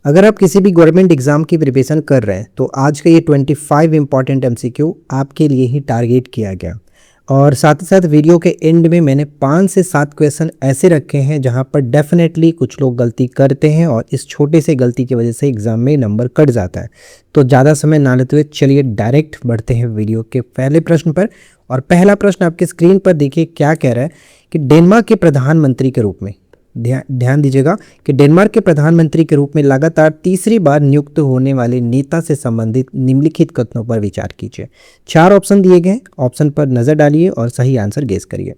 अगर आप किसी भी गवर्नमेंट एग्जाम की प्रिपरेशन कर रहे हैं तो आज का ये 25 इंपॉर्टेंट एमसीक्यू आपके लिए ही टारगेट किया गया। और साथ ही साथ वीडियो के एंड में मैंने 5 से 7 क्वेश्चन ऐसे रखे हैं जहां पर डेफिनेटली कुछ लोग गलती करते हैं और इस छोटे से गलती की वजह से एग्जाम में नंबर कट जाता है। तो ज़्यादा समय ना लेते हुए चलिए डायरेक्ट बढ़ते हैं वीडियो के पहले प्रश्न पर। और पहला प्रश्न आपके स्क्रीन पर देखिए क्या कह रहा है कि डेनमार्क के प्रधानमंत्री के रूप में, ध्यान दीजिएगा कि डेनमार्क के प्रधानमंत्री के रूप में लगातार तीसरी बार नियुक्त होने वाले नेता से संबंधित निम्नलिखित कथनों पर विचार कीजिए। 4 ऑप्शन दिए गए, ऑप्शन पर नजर डालिए और सही आंसर गेस करिए।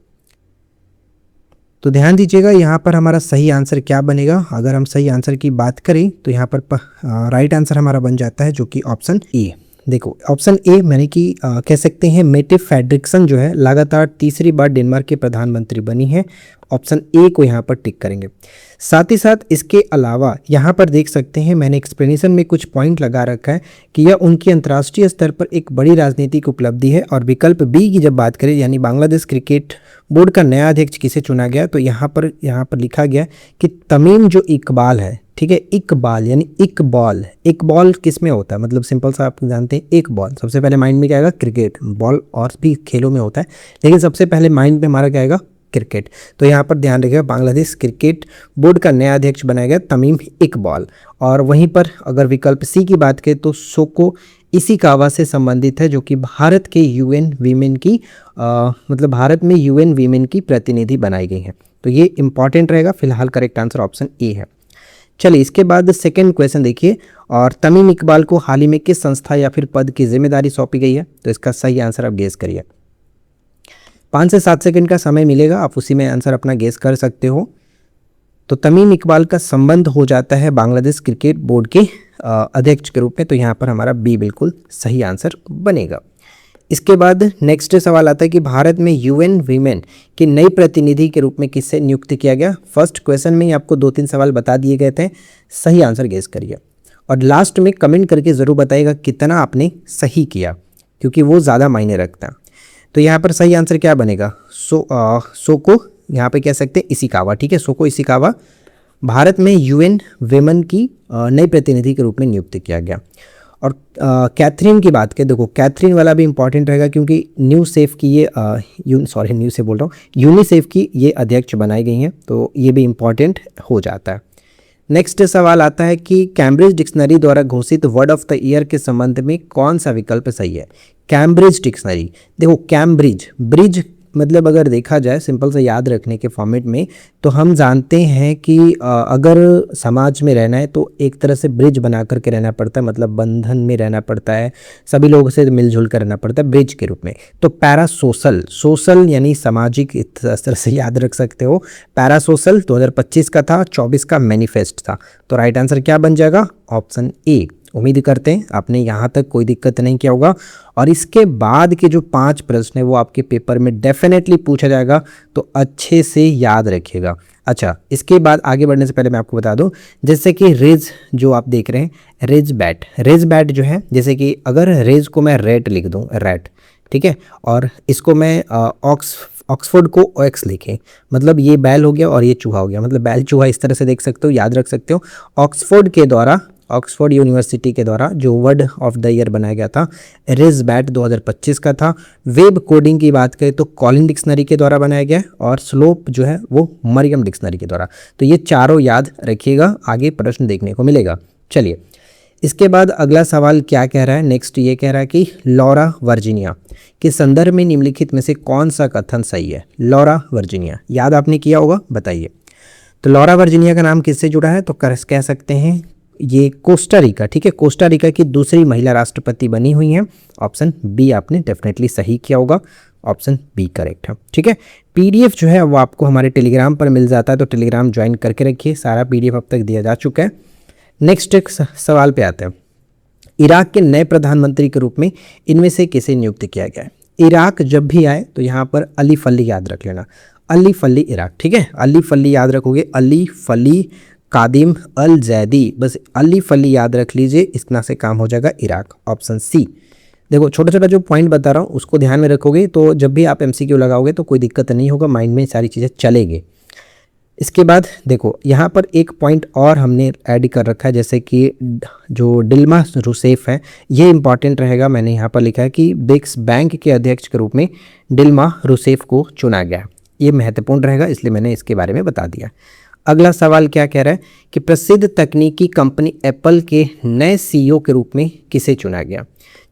तो ध्यान दीजिएगा यहाँ पर हमारा सही आंसर क्या बनेगा। अगर हम सही आंसर की बात करें तो यहाँ पर राइट आंसर हमारा बन जाता है जो कि ऑप्शन ए। देखो ऑप्शन ए मैंने कि कह सकते हैं मेटे फ्रेडरिक्सन जो है लगातार तीसरी बार डेनमार्क के प्रधानमंत्री बनी है। ऑप्शन ए को यहाँ पर टिक करेंगे। साथ ही साथ इसके अलावा यहाँ पर देख सकते हैं मैंने एक्सप्लेनेशन में कुछ पॉइंट लगा रखा है कि यह उनकी अंतर्राष्ट्रीय स्तर पर एक बड़ी राजनीतिक उपलब्धि है। और विकल्प बी की जब बात करें यानी बांग्लादेश क्रिकेट बोर्ड का नया अध्यक्ष किसे चुना गया, तो यहाँ पर लिखा गया कि तमीम जो इकबाल है, ठीक है, इकबाल यानी इकबॉल किस में होता है, मतलब सिंपल सा आप जानते हैं एक बॉल, सबसे पहले माइंड में क्या आएगा क्रिकेट, बॉल और भी खेलों में होता है लेकिन सबसे पहले माइंड में हमारा क्या आएगा क्रिकेट। तो यहाँ पर ध्यान रखिएगा बांग्लादेश क्रिकेट बोर्ड का नया अध्यक्ष बनाया गया तमीम इकबाल। और वहीं पर अगर विकल्प सी की बात करें तो सोको इशिकावा से संबंधित है जो कि भारत के यूएन वीमेन की मतलब भारत में यूएन वीमेन की प्रतिनिधि बनाई गई हैं। तो ये इंपॉर्टेंट रहेगा। फिलहाल करेक्ट आंसर ऑप्शन ए है। चलिए इसके बाद सेकंड क्वेश्चन देखिए। और तमीम इकबाल को हाल ही में किस संस्था या फिर पद की जिम्मेदारी सौंपी गई है, तो इसका सही आंसर आप गेस करिए। 5 से 7 सेकंड का समय मिलेगा, आप उसी में आंसर अपना गेस कर सकते हो। तो तमीम इकबाल का संबंध हो जाता है बांग्लादेश क्रिकेट बोर्ड के अध्यक्ष के रूप में। तो यहाँ पर हमारा बी बिल्कुल सही आंसर बनेगा। इसके बाद नेक्स्ट सवाल आता है कि भारत में यूएन वीमेन की नई प्रतिनिधि के रूप में किससे नियुक्त किया गया। फर्स्ट क्वेश्चन में ही आपको 2-3 सवाल बता दिए गए थे, सही आंसर गेस करिए। और लास्ट में कमेंट करके ज़रूर बताइएगा कितना आपने सही किया, क्योंकि वो ज़्यादा मायने रखता है। तो यहाँ पर सही आंसर क्या बनेगा, सोको यहाँ पे कह सकते हैं इशिकावा, ठीक है, सोको इशिकावा भारत में यूएन वीमेन की नई प्रतिनिधि के रूप में नियुक्त किया गया। और कैथरीन की बात करें, देखो कैथरीन वाला भी इंपॉर्टेंट रहेगा क्योंकि यूनिसेफ की ये अध्यक्ष बनाई गई हैं, तो ये भी इंपॉर्टेंट हो जाता है। नेक्स्ट सवाल आता है कि कैम्ब्रिज डिक्शनरी द्वारा घोषित वर्ड ऑफ द ईयर के संबंध में कौन सा विकल्प सही है। कैम्ब्रिज डिक्शनरी, देखो कैम्ब्रिज ब्रिज मतलब अगर देखा जाए सिंपल से याद रखने के फॉर्मेट में, तो हम जानते हैं कि अगर समाज में रहना है तो एक तरह से ब्रिज बना करके रहना पड़ता है, मतलब बंधन में रहना पड़ता है, सभी लोगों से मिलजुल कर रहना पड़ता है ब्रिज के रूप में। तो पैरासोशल, सोशल यानी सामाजिक, इस तरह से याद रख सकते हो। पैरासोशल 2025 का था, 24 का मैनिफेस्ट था। तो राइट आंसर क्या बन जाएगा, ऑप्शन ए। उम्मीद करते हैं आपने यहाँ तक कोई दिक्कत नहीं किया होगा। और इसके बाद के जो 5 प्रश्न है वो आपके पेपर में डेफिनेटली पूछा जाएगा, तो अच्छे से याद रखिएगा। अच्छा, इसके बाद आगे बढ़ने से पहले मैं आपको बता दूं, जैसे कि रेज जो आप देख रहे हैं, रेज बैट जो है, जैसे कि अगर रेज को मैं रेट लिख दूं, रैट, ठीक है, और इसको मैं ऑक्सफोर्ड को OX लिखें, मतलब ये बैल हो गया और ये चूहा हो गया, मतलब बैल चूहा इस तरह से देख सकते हो, याद रख सकते हो। ऑक्सफोर्ड यूनिवर्सिटी के द्वारा जो वर्ड ऑफ द ईयर बनाया गया था रेज बैट 2025 का था। वेब कोडिंग की बात करें तो कॉलिन डिक्शनरी के द्वारा बनाया गया, और स्लोप जो है वो मरियम डिक्शनरी के द्वारा। तो ये चारों याद रखिएगा, आगे प्रश्न देखने को मिलेगा। चलिए इसके बाद अगला सवाल क्या कह रहा है, नेक्स्ट ये कह रहा है कि लॉरा वर्जीनिया के संदर्भ में निम्नलिखित में से कौन सा कथन सही है। लॉरा वर्जीनिया याद आपने किया होगा, बताइए। तो लॉरा वर्जीनिया का नाम किससे जुड़ा है, तो कह सकते हैं ये कोस्टा रिका, ठीक है, कोस्टा रिका की दूसरी महिला राष्ट्रपति बनी हुई हैं। ऑप्शन बी आपने डेफिनेटली सही किया होगा, ऑप्शन बी करेक्ट है, ठीक है। PDF जो है वो आपको हमारे टेलीग्राम पर मिल जाता है, तो टेलीग्राम ज्वाइन करके रखिए, सारा PDF अब तक दिया जा चुका है। नेक्स्ट सवाल पे आते हैं। इराक के नए प्रधानमंत्री के रूप में इनमें से किसे नियुक्त किया गया है। इराक जब भी आए तो यहाँ पर अली फली याद रख लेना, अली फली इराक, ठीक है, अली फली याद रखोगे, अली फली कादिम अल जैदी, बस अली फली याद रख लीजिए, इतना से काम हो जाएगा इराक, ऑप्शन सी। देखो छोटा छोटा जो पॉइंट बता रहा हूँ उसको ध्यान में रखोगे तो जब भी आप MCQ लगाओगे तो कोई दिक्कत नहीं होगा, माइंड में सारी चीज़ें चलेंगे। इसके बाद देखो यहाँ पर एक पॉइंट और हमने ऐड कर रखा है, जैसे कि जो डिल्मा रूसेफ है, ये इंपॉर्टेंट रहेगा। मैंने यहाँ पर लिखा है कि ब्रिक्स बैंक के अध्यक्ष के रूप में डिल्मा रूसेफ को चुना गया। ये महत्वपूर्ण रहेगा, इसलिए मैंने इसके बारे में बता दिया। अगला सवाल क्या कह रहा है कि प्रसिद्ध तकनीकी कंपनी एप्पल के नए सीईओ के रूप में किसे चुना गया।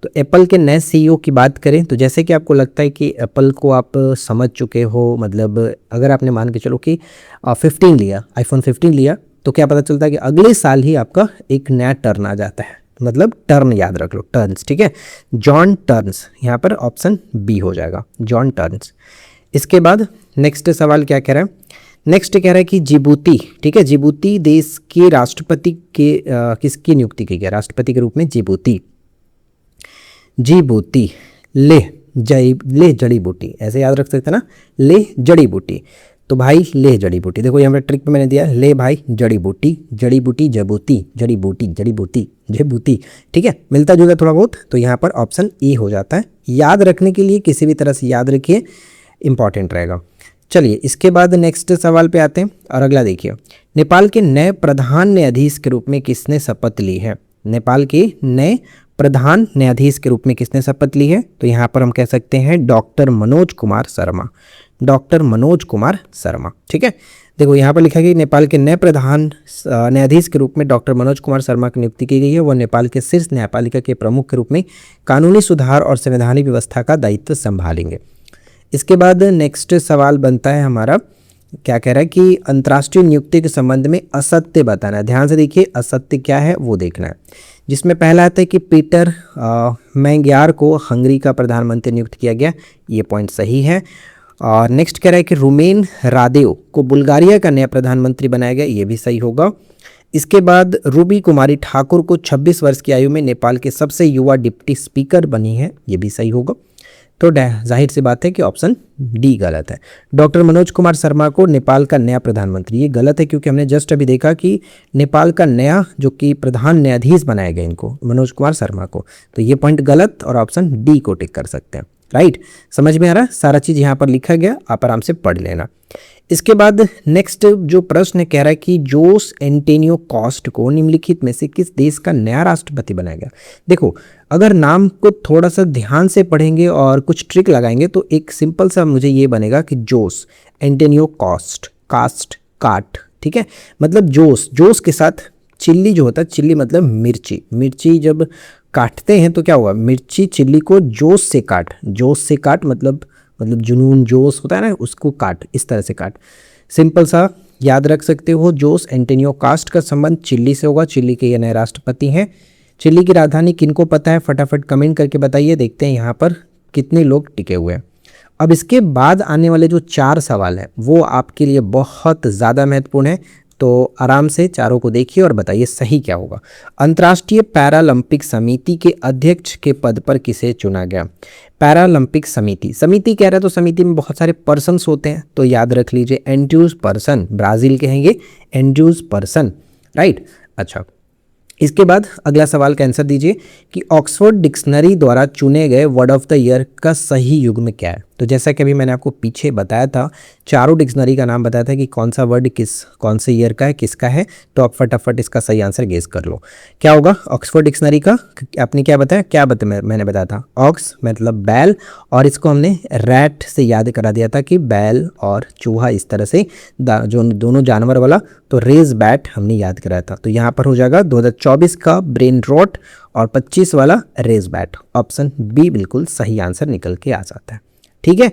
तो एप्पल के नए सीईओ की बात करें तो जैसे कि आपको लगता है कि एप्पल को आप समझ चुके हो, मतलब अगर आपने मान के चलो कि 15 लिया, आईफोन 15 लिया, तो क्या पता चलता है कि अगले साल ही आपका एक नया टर्न आ जाता है, मतलब टर्न याद रख लो, टर्न्स, ठीक है, जॉन टर्न्स, यहाँ पर ऑप्शन बी हो जाएगा, जॉन टर्न्स। इसके बाद नेक्स्ट सवाल क्या कह रहा है, नेक्स्ट कह रहा है कि जिबूती, ठीक है, जिबूती देश के राष्ट्रपति के किसकी नियुक्ति की गई, राष्ट्रपति के रूप में जिबूती, जिबूती, लेह जड़ी बूटी, ऐसे याद रख सकते हैं ना, लेह जड़ी बूटी। तो भाई लेह जड़ी बूटी, देखो यहाँ पर ट्रिक पे मैंने दिया, ले भाई जड़ी बूटी, जड़ी बूटी जबूती, जड़ी बूटी, जड़ी बूटी जबूती, ठीक है, मिलता जुलता थोड़ा बहुत, तो यहाँ पर ऑप्शन ए हो जाता है। याद रखने के लिए किसी भी तरह से याद रखिए, इंपॉर्टेंट रहेगा। चलिए इसके बाद नेक्स्ट सवाल पे आते हैं, और अगला देखिए, नेपाल के नए प्रधान न्यायाधीश के रूप में किसने शपथ ली है। नेपाल के नए प्रधान न्यायाधीश के रूप में किसने शपथ ली है, तो यहाँ पर हम कह सकते हैं डॉक्टर मनोज कुमार शर्मा, डॉक्टर मनोज कुमार शर्मा, ठीक है। देखो यहाँ पर लिखा गया नेपाल के नए प्रधान न्यायाधीश के रूप में डॉक्टर मनोज कुमार शर्मा की नियुक्ति की गई है। वह नेपाल के शीर्ष न्यायपालिका के प्रमुख के रूप में कानूनी सुधार और संवैधानिक व्यवस्था का दायित्व संभालेंगे। इसके बाद नेक्स्ट सवाल बनता है हमारा, क्या कह रहा है कि अंतर्राष्ट्रीय नियुक्ति के संबंध में असत्य बताना है। ध्यान से देखिए, असत्य क्या है वो देखना है, जिसमें पहला आता है कि पीटर मैंग्यार को हंगरी का प्रधानमंत्री नियुक्त किया गया, ये पॉइंट सही है। और नेक्स्ट कह रहा है कि रुमेन रादेव को बुल्गारिया का नया प्रधानमंत्री बनाया गया, ये भी सही होगा। इसके बाद रूबी कुमारी ठाकुर को 26 वर्ष की आयु में नेपाल के सबसे युवा डिप्टी स्पीकर बनी है, ये भी सही होगा। तो जाहिर सी बात है कि ऑप्शन डी गलत है। डॉक्टर मनोज कुमार शर्मा को नेपाल का नया प्रधानमंत्री, ये गलत है, क्योंकि हमने जस्ट अभी देखा कि नेपाल का नया जो कि प्रधान न्यायाधीश बनाया गया इनको, मनोज कुमार शर्मा को, तो ये पॉइंट गलत, और ऑप्शन डी को टिक कर सकते हैं। राइट, समझ में आ रहा है, सारा चीज़ यहाँ पर लिखा गया, आप आराम से पढ़ लेना। इसके बाद नेक्स्ट जो प्रश्न कह रहा है कि जोस एंटोनियो कॉस्ट को निम्नलिखित में से किस देश का नया राष्ट्रपति बनाया गया। देखो, अगर नाम को थोड़ा सा ध्यान से पढ़ेंगे और कुछ ट्रिक लगाएंगे तो एक सिंपल सा मुझे ये बनेगा कि जोस एंटोनियो कॉस्ट, कास्ट काट, ठीक है, मतलब जोस के साथ चिल्ली जो होता है, चिल्ली मतलब मिर्ची, मिर्ची जब काटते हैं तो क्या हुआ, मिर्ची चिल्ली को जोश से काट मतलब जुनून जोश होता है ना, उसको काट, इस तरह से काट, सिंपल सा याद रख सकते हो। जोस एंटोनियो कास्ट का संबंध चिल्ली से होगा, चिल्ली के ये नए राष्ट्रपति हैं। चिल्ली की राजधानी किनको पता है, फटाफट कमेंट करके बताइए, देखते हैं यहाँ पर कितने लोग टिके हुए हैं। अब इसके बाद आने वाले जो 4 सवाल हैं वो आपके लिए बहुत ज़्यादा महत्वपूर्ण है, तो आराम से चारों को देखिए और बताइए सही क्या होगा। अंतर्राष्ट्रीय पैरालंपिक समिति के अध्यक्ष के पद पर किसे चुना गया। पैरालंपिक समिति कह रहा है तो समिति में बहुत सारे पर्सन्स होते हैं, तो याद रख लीजिए एंड्रूज पर्सन, ब्राज़ील कहेंगे एंड्रूज पर्सन, राइट। अच्छा, इसके बाद अगला सवाल का आंसर दीजिए कि ऑक्सफोर्ड डिक्शनरी द्वारा चुने गए वर्ड ऑफ द ईयर का सही युग्म क्या है। तो जैसा कि अभी मैंने आपको पीछे बताया था, चारों डिक्शनरी का नाम बताया था कि कौन सा वर्ड कौन से ईयर का है, किसका है, तो आप फटाफट इसका सही आंसर गेस कर लो। क्या होगा ऑक्सफोर्ड डिक्शनरी का, आपने क्या बताया, मैंने बताया था ऑक्स मतलब बैल, और इसको हमने रैट से याद करा दिया था कि बैल और चूहा, इस तरह से जो दोनों जानवर वाला, तो रेज बैट हमने याद कराया था। तो यहाँ पर हो जाएगा 2024 का ब्रेन रॉट और 25 वाला रेज बैट, ऑप्शन बी बिल्कुल सही आंसर निकल के आ जाता है। ठीक है,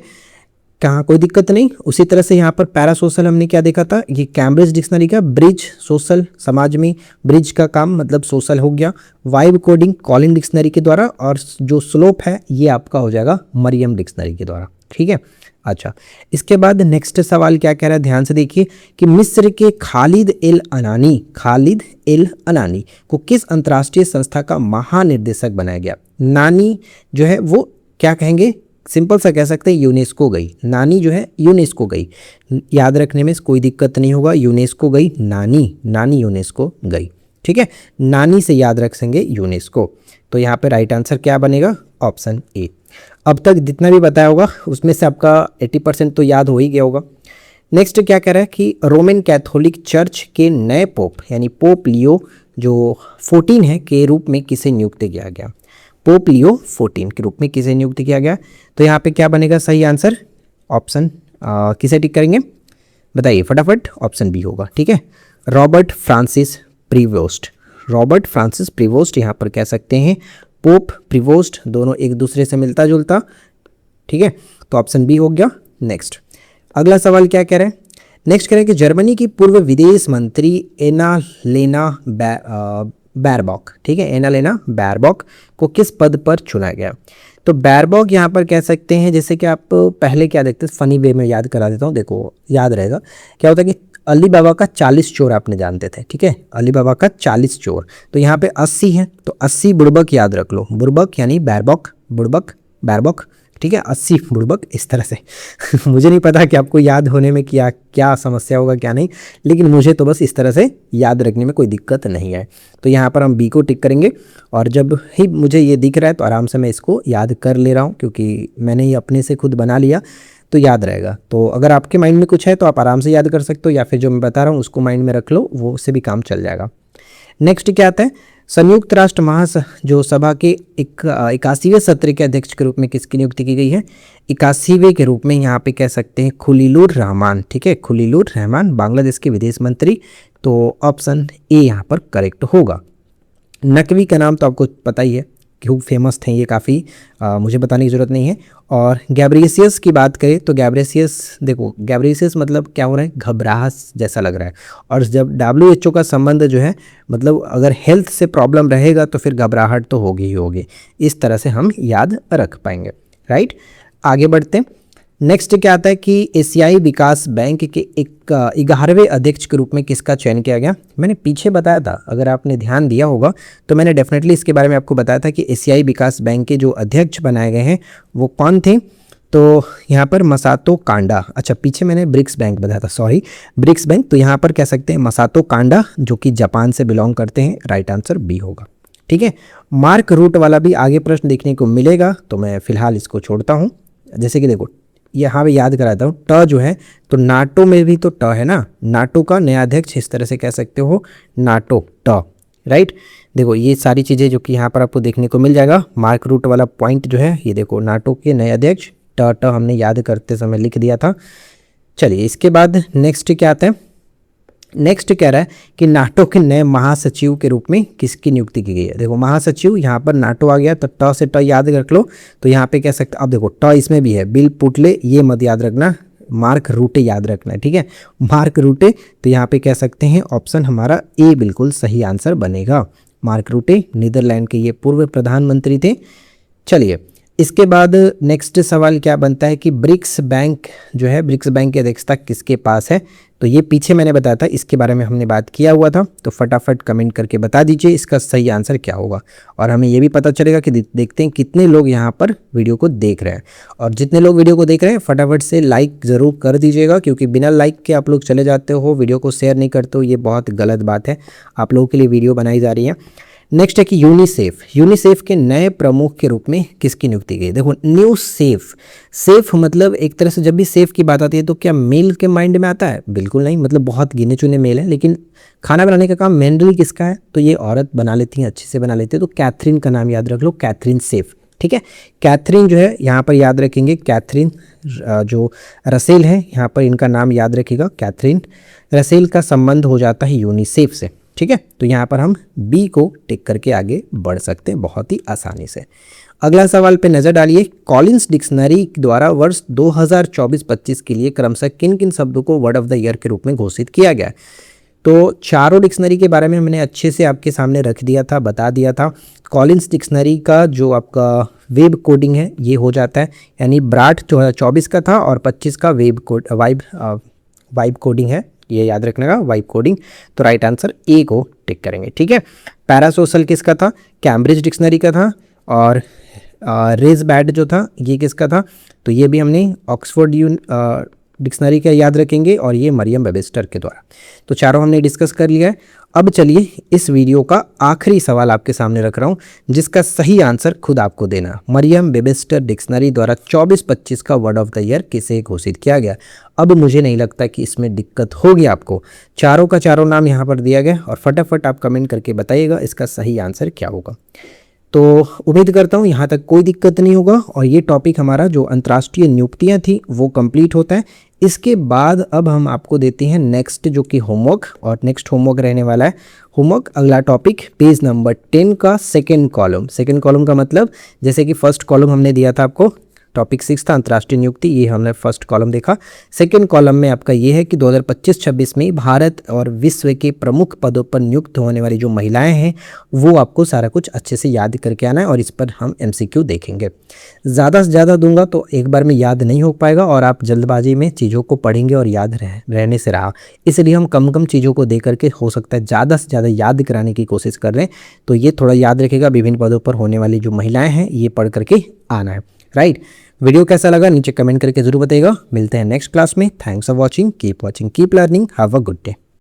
कहाँ कोई दिक्कत नहीं। उसी तरह से यहाँ पर पैरासोशल हमने क्या देखा था, ये कैम्ब्रिज डिक्शनरी का ब्रिज, सोशल समाज में ब्रिज का काम मतलब सोशल हो गया। वाइब कोडिंग कॉलिन डिक्शनरी के द्वारा, और जो स्लोप है ये आपका हो जाएगा मरियम डिक्शनरी के द्वारा। ठीक है, अच्छा, इसके बाद नेक्स्ट सवाल क्या कह रहा है, ध्यान से देखिए कि मिस्र के खालिद एल अनानी को किस अंतर्राष्ट्रीय संस्था का महानिर्देशक बनाया गया। नानी जो है वो क्या कहेंगे, सिंपल सा कह सकते हैं यूनेस्को गई, नानी जो है यूनेस्को गई, याद रखने में कोई दिक्कत नहीं होगा, यूनेस्को गई, नानी यूनेस्को गई। ठीक है, नानी से याद रख सकेंगे यूनेस्को, तो यहाँ पे राइट आंसर क्या बनेगा, ऑप्शन ए। अब तक जितना भी बताया होगा उसमें से आपका 80% तो याद हो ही गया होगा। नेक्स्ट क्या कह रहा है कि रोमन कैथोलिक चर्च के नए पोप यानी पोप लियो जो 14 है के रूप में किसे नियुक्त किया गया? पोप लियो 14 के रूप में किसे नियुक्त किया गया? तो यहाँ पे क्या बनेगा सही आंसर? ऑप्शन किसे टिक करेंगे बताइए फटाफट? ऑप्शन बी होगा। ठीक है, Robert Francis Prevost. Robert Francis Prevost यहाँ पर कह सकते हैं, पोप प्रीवोस्ट दोनों एक दूसरे से मिलता जुलता। ठीक है, तो ऑप्शन बी हो गया। नेक्स्ट अगला सवाल क्या कह रहे हैं? नेक्स्ट कह रहे हैं कि जर्मनी की पूर्व विदेश मंत्री एनालेना बैरबॉक, ठीक है, एनालेना बैरबॉक को किस पद पर चुना गया? तो बैरबॉक यहाँ पर कह सकते हैं, जैसे कि आप पहले क्या देखते हैं, फनी वे में याद करा देता हूँ, देखो याद रहेगा क्या होता है कि अली बाबा का 40 चोर आपने जानते थे। ठीक है, अली बाबा का 40 चोर, तो यहाँ पे 80 है, तो 80 बुड़बक याद रख लो। बुड़बक यानी बैरबॉक, बुड़बक बैरबॉक। ठीक है, 80 बुड़बक इस तरह से मुझे नहीं पता कि आपको याद होने में क्या समस्या होगा क्या नहीं, लेकिन मुझे तो बस इस तरह से याद रखने में कोई दिक्कत नहीं है। तो यहाँ पर हम बी को टिक करेंगे, और जब ही मुझे ये दिख रहा है तो आराम से मैं इसको याद कर ले रहा हूँ, क्योंकि मैंने ये अपने से खुद बना लिया तो याद रहेगा। तो अगर आपके माइंड में कुछ है तो आप आराम से याद कर सकते हो, या फिर जो मैं बता रहा हूँ उसको माइंड में रख लो, वो उससे भी काम चल जाएगा। नेक्स्ट क्या आता है? संयुक्त राष्ट्र जो सभा के 81वें सत्र के अध्यक्ष के रूप में किसकी नियुक्ति की गई है? 81वें के रूप में यहाँ पे कह सकते हैं खलीलुर रहमान। ठीक है, खलीलुर रहमान बांग्लादेश के विदेश मंत्री। तो ऑप्शन ए यहाँ पर करेक्ट होगा। नकवी का नाम तो आपको पता ही है, क्यों फेमस थे ये, काफ़ी मुझे बताने की ज़रूरत नहीं है। और गैब्रियसियस की बात करें तो गैब्रियसियस, देखो गैब्रियसियस मतलब क्या हो रहा है, घबराहट जैसा लग रहा है, और जब WHO का संबंध जो है, मतलब अगर हेल्थ से प्रॉब्लम रहेगा तो फिर घबराहट तो होगी ही होगी। इस तरह से हम याद रख पाएंगे। राइट, आगे बढ़ते हैं। नेक्स्ट क्या आता है कि एशियाई विकास बैंक के 11वें अध्यक्ष के रूप में किसका चयन किया गया? मैंने पीछे बताया था, अगर आपने ध्यान दिया होगा तो मैंने डेफिनेटली इसके बारे में आपको बताया था कि एशियाई विकास बैंक के जो अध्यक्ष बनाए गए हैं वो कौन थे। तो यहाँ पर मसातो कांडा, अच्छा पीछे मैंने ब्रिक्स बैंक बताया था, सॉरी ब्रिक्स बैंक, तो यहाँ पर कह सकते हैं मसातो कांडा जो कि जापान से बिलोंग करते हैं। राइट आंसर बी होगा। ठीक है, मार्क रूट वाला भी आगे प्रश्न देखने को मिलेगा, तो मैं फिलहाल इसको छोड़ता हूँ। जैसे कि देखो यहाँ पे याद कराता हूँ, ट जो है तो नाटो में भी तो ट है ना, नाटो का नया अध्यक्ष इस तरह से कह सकते हो, नाटो ट। राइट, देखो ये सारी चीज़ें जो कि यहाँ पर आपको देखने को मिल जाएगा। मार्क रूट वाला पॉइंट जो है ये देखो, नाटो के नए अध्यक्ष, ट हमने याद करते समय लिख दिया था। चलिए इसके बाद नेक्स्ट क्या आता है? नेक्स्ट कह रहा है कि नाटो के नए महासचिव के रूप में किसकी नियुक्ति की गई है? देखो महासचिव, यहाँ पर नाटो आ गया तो ट से ट याद रख लो, तो यहाँ पे कह सकते, अब देखो ट इसमें भी है, बिल पुटले ये मत याद रखना, मार्क रूटे याद रखना है। ठीक है, मार्क रूटे, तो यहाँ पे कह सकते हैं ऑप्शन हमारा ए बिल्कुल सही आंसर बनेगा। मार्क रूटे नीदरलैंड के ये पूर्व प्रधानमंत्री थे। चलिए इसके बाद नेक्स्ट सवाल क्या बनता है कि ब्रिक्स बैंक जो है, ब्रिक्स बैंक की अध्यक्षता किसके पास है? तो ये पीछे मैंने बताया था, इसके बारे में हमने बात किया हुआ था, तो फटाफट कमेंट करके बता दीजिए इसका सही आंसर क्या होगा, और हमें ये भी पता चलेगा कि देखते हैं कितने लोग यहाँ पर वीडियो को देख रहे हैं। और जितने लोग वीडियो को देख रहे हैं फटाफट से लाइक ज़रूर कर दीजिएगा, क्योंकि बिना लाइक के आप लोग चले जाते हो, वीडियो को शेयर नहीं करते हो, ये बहुत गलत बात है। आप लोगों के लिए वीडियो बनाई जा रही है। नेक्स्ट है कि यूनिसेफ के नए प्रमुख के रूप में किसकी नियुक्ति गई? देखो न्यू सेफ मतलब एक तरह से जब भी सेफ की बात आती है तो क्या मेल के माइंड में आता है? बिल्कुल नहीं, मतलब बहुत गिने चुने मेल हैं, लेकिन खाना बनाने का काम मेनली किसका है? तो ये औरत बना लेती हैं, अच्छे से बना लेती है। तो कैथरीन का नाम याद रख लो, कैथरीन सेफ। ठीक है, कैथरीन जो है यहाँ पर याद रखेंगे, कैथरीन जो रसेल है यहाँ पर इनका नाम याद रखिएगा, कैथरीन रसेल का संबंध हो जाता है यूनिसेफ से। ठीक है, तो यहाँ पर हम बी को टिक करके आगे बढ़ सकते हैं बहुत ही आसानी से। अगला सवाल पे नज़र डालिए, कॉलिंस डिक्शनरी द्वारा वर्ष 2024-25 के लिए क्रमशः किन किन शब्दों को वर्ड ऑफ द ईयर के रूप में घोषित किया गया? तो चारों डिक्शनरी के बारे में मैंने अच्छे से आपके सामने रख दिया था, बता दिया था। कॉलिंस डिक्शनरी का जो आपका वेब कोडिंग है ये हो जाता है, यानी ब्राट 2024 का था और 25 का वाइब कोडिंग है, ये याद रखने का, वाइब कोडिंग। तो राइट आंसर ए को टिक करेंगे। ठीक है, पैरासोशल किसका था? कैम्ब्रिज डिक्शनरी का था। और रेज बैड जो था ये किसका था? तो ये भी हमने ऑक्सफोर्ड डिक्शनरी का याद रखेंगे और ये मरियम वेबस्टर के द्वारा। तो चारों हमने डिस्कस कर लिया है। अब चलिए इस वीडियो का आखिरी सवाल आपके सामने रख रहा हूँ, जिसका सही आंसर खुद आपको देना। मरियम वेबस्टर डिक्शनरी द्वारा 24-25 का वर्ड ऑफ द ईयर किसे घोषित किया गया। अब मुझे नहीं लगता कि इसमें दिक्कत होगी आपको। चारों का चारों नाम यहाँ पर दिया गया और फटाफट आप कमेंट करके बताइएगा इसका सही आंसर क्या होगा। तो उम्मीद करता हूँ यहाँ तक कोई दिक्कत नहीं होगा और ये टॉपिक हमारा जो अंतर्राष्ट्रीय नियुक्तियाँ थी वो कंप्लीट होता है। इसके बाद अब हम आपको देते हैं नेक्स्ट जो कि होमवर्क, और नेक्स्ट होमवर्क रहने वाला है होमवर्क अगला टॉपिक पेज नंबर 10 का सेकेंड कॉलम। सेकेंड कॉलम का मतलब जैसे कि फर्स्ट कॉलम हमने दिया था आपको, टॉपिक 6 था अंतर्राष्ट्रीय नियुक्ति, ये हमने फर्स्ट कॉलम देखा। सेकंड कॉलम में आपका ये है कि 2025-26 में भारत और विश्व के प्रमुख पदों पर नियुक्त होने वाली जो महिलाएं हैं वो आपको सारा कुछ अच्छे से याद करके आना है और इस पर हम MCQ देखेंगे। ज़्यादा से ज़्यादा दूंगा तो एक बार में याद नहीं हो पाएगा और आप जल्दबाजी में चीज़ों को पढ़ेंगे और याद रहने से रहा, इसलिए हम कम कम चीज़ों को दे करके हो सकता है ज़्यादा से ज़्यादा याद कराने की कोशिश कर रहे हैं। तो ये थोड़ा याद रखेगा, विभिन्न पदों पर होने वाली जो महिलाएं हैं ये पढ़ करके आना है। राइट, वीडियो कैसा लगा नीचे कमेंट करके जरूर बताइएगा। मिलते हैं नेक्स्ट क्लास में। Thanks for watching, keep learning, have a good day.